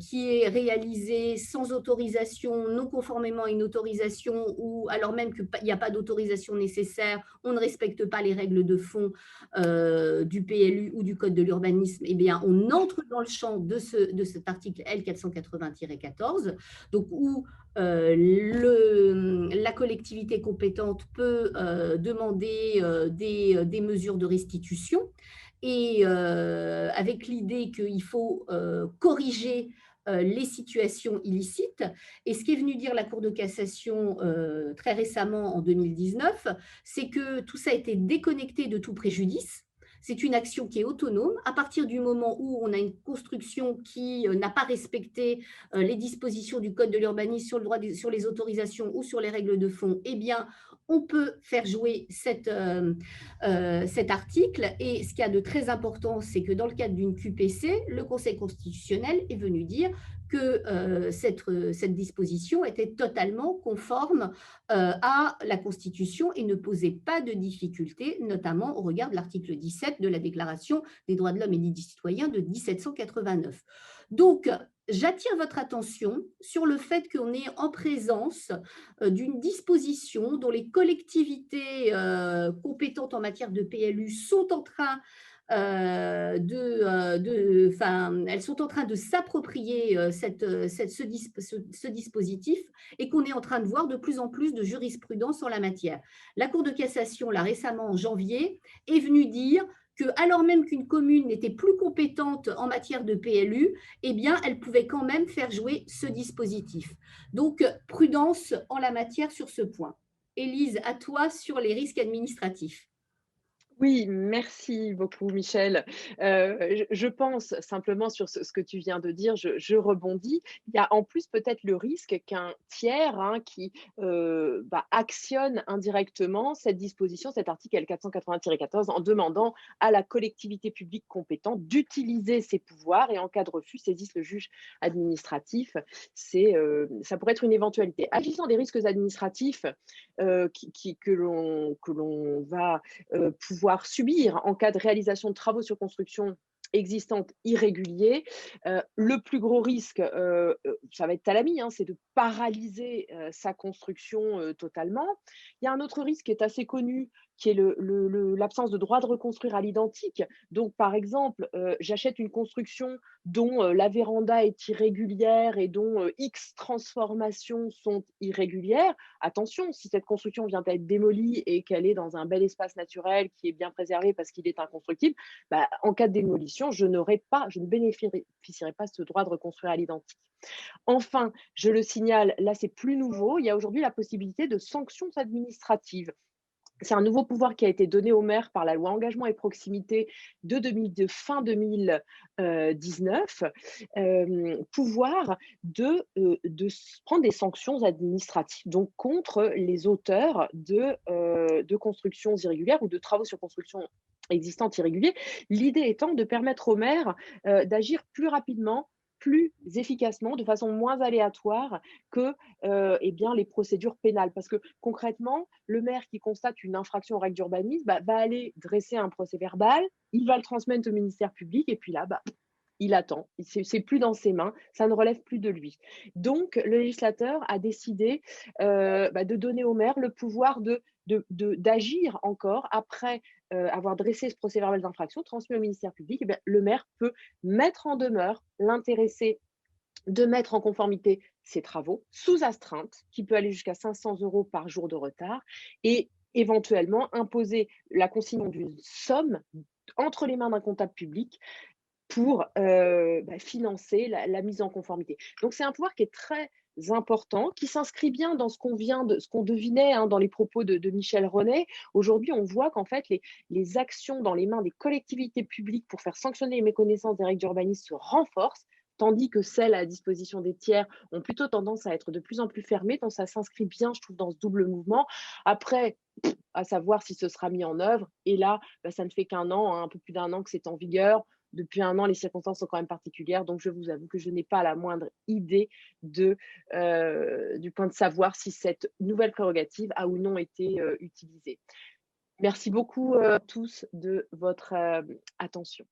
B: qui est réalisée sans autorisation, non conformément à une autorisation, ou alors même qu'il n'y a pas d'autorisation nécessaire, on ne respecte pas les règles de fond du PLU ou du Code de l'urbanisme, eh bien, on entre dans le champ de cet article L480-14, donc où la collectivité compétente peut demander des mesures de restitution et avec l'idée qu'il faut corriger les situations illicites. Et ce qu'est venu dire la Cour de cassation très récemment en 2019, c'est que tout ça a été déconnecté de tout préjudice. C'est une action qui est autonome. À partir du moment où on a une construction qui n'a pas respecté les dispositions du Code de l'urbanisme sur le droit sur les autorisations ou sur les règles de fond, eh bien, on peut faire jouer cet article. Et ce qu'il y a de très important, c'est que dans le cadre d'une QPC, le Conseil constitutionnel est venu dire que cette disposition était totalement conforme à la Constitution et ne posait pas de difficultés, notamment au regard de l'article 17 de la Déclaration des droits de l'homme et des citoyens de 1789. Donc, j'attire votre attention sur le fait qu'on est en présence d'une disposition dont les collectivités compétentes en matière de PLU sont en train elles sont en train de s'approprier ce dispositif et qu'on est en train de voir de plus en plus de jurisprudence en la matière. La Cour de cassation, là récemment en janvier, est venue dire que, alors même qu'une commune n'était plus compétente en matière de PLU, eh bien, elle pouvait quand même faire jouer ce dispositif. Donc, prudence en la matière sur ce point. Élise, à toi sur les risques administratifs.
A: Oui, merci beaucoup Michel. Je pense simplement sur ce que tu viens de dire, je rebondis. Il y a en plus peut-être le risque qu'un tiers, hein, qui, actionne indirectement cette disposition, cet article L480-14 en demandant à la collectivité publique compétente d'utiliser ses pouvoirs et en cas de refus, saisisse le juge administratif. Ça pourrait être une éventualité. Agissant des risques administratifs que l'on va pouvoir subir en cas de réalisation de travaux sur construction existante irréguliers. Le plus gros risque, ça va être Talami, hein, c'est de paralyser sa construction totalement. Il y a un autre risque qui est assez connu, qui est l'absence de droit de reconstruire à l'identique. Donc, par exemple, j'achète une construction dont la véranda est irrégulière et dont X transformations sont irrégulières. Attention, si cette construction vient à être démolie et qu'elle est dans un bel espace naturel qui est bien préservé parce qu'il est inconstructible, bah, en cas de démolition, je ne bénéficierai pas de ce droit de reconstruire à l'identique. Enfin, je le signale, là c'est plus nouveau, il y a aujourd'hui la possibilité de sanctions administratives. C'est un nouveau pouvoir qui a été donné aux maires par la loi Engagement et Proximité de fin 2019, pouvoir de prendre des sanctions administratives, donc contre les auteurs de constructions irrégulières ou de travaux sur construction existantes irréguliers. L'idée étant de permettre aux maires d'agir plus rapidement, plus efficacement, de façon moins aléatoire que eh bien, les procédures pénales. Parce que concrètement, le maire qui constate une infraction aux règles d'urbanisme va aller dresser un procès verbal, il va le transmettre au ministère public et puis là, il attend. C'est plus dans ses mains, ça ne relève plus de lui. Donc, le législateur a décidé de donner au maire le pouvoir d'agir encore après avoir dressé ce procès verbal d'infraction, transmis au ministère public. Eh bien, le maire peut mettre en demeure l'intéressé de mettre en conformité ses travaux sous astreinte, qui peut aller jusqu'à 500 € par jour de retard, et éventuellement imposer la consigne d'une somme entre les mains d'un comptable public pour financer la mise en conformité. Donc c'est un pouvoir qui est très important, qui s'inscrit bien dans ce qu'on devinait dans les propos de Michel Reynet. Aujourd'hui, on voit qu'en fait, les actions dans les mains des collectivités publiques pour faire sanctionner les méconnaissances des règles d'urbanisme se renforcent, tandis que celles à disposition des tiers ont plutôt tendance à être de plus en plus fermées. Donc ça s'inscrit bien, je trouve, dans ce double mouvement. Après, à savoir si ce sera mis en œuvre. Et là, ça ne fait qu'un an, un peu plus d'un an que c'est en vigueur. Depuis un an, les circonstances sont quand même particulières, donc je vous avoue que je n'ai pas la moindre idée du point de savoir si cette nouvelle prérogative a ou non été utilisée. Merci beaucoup tous de votre attention.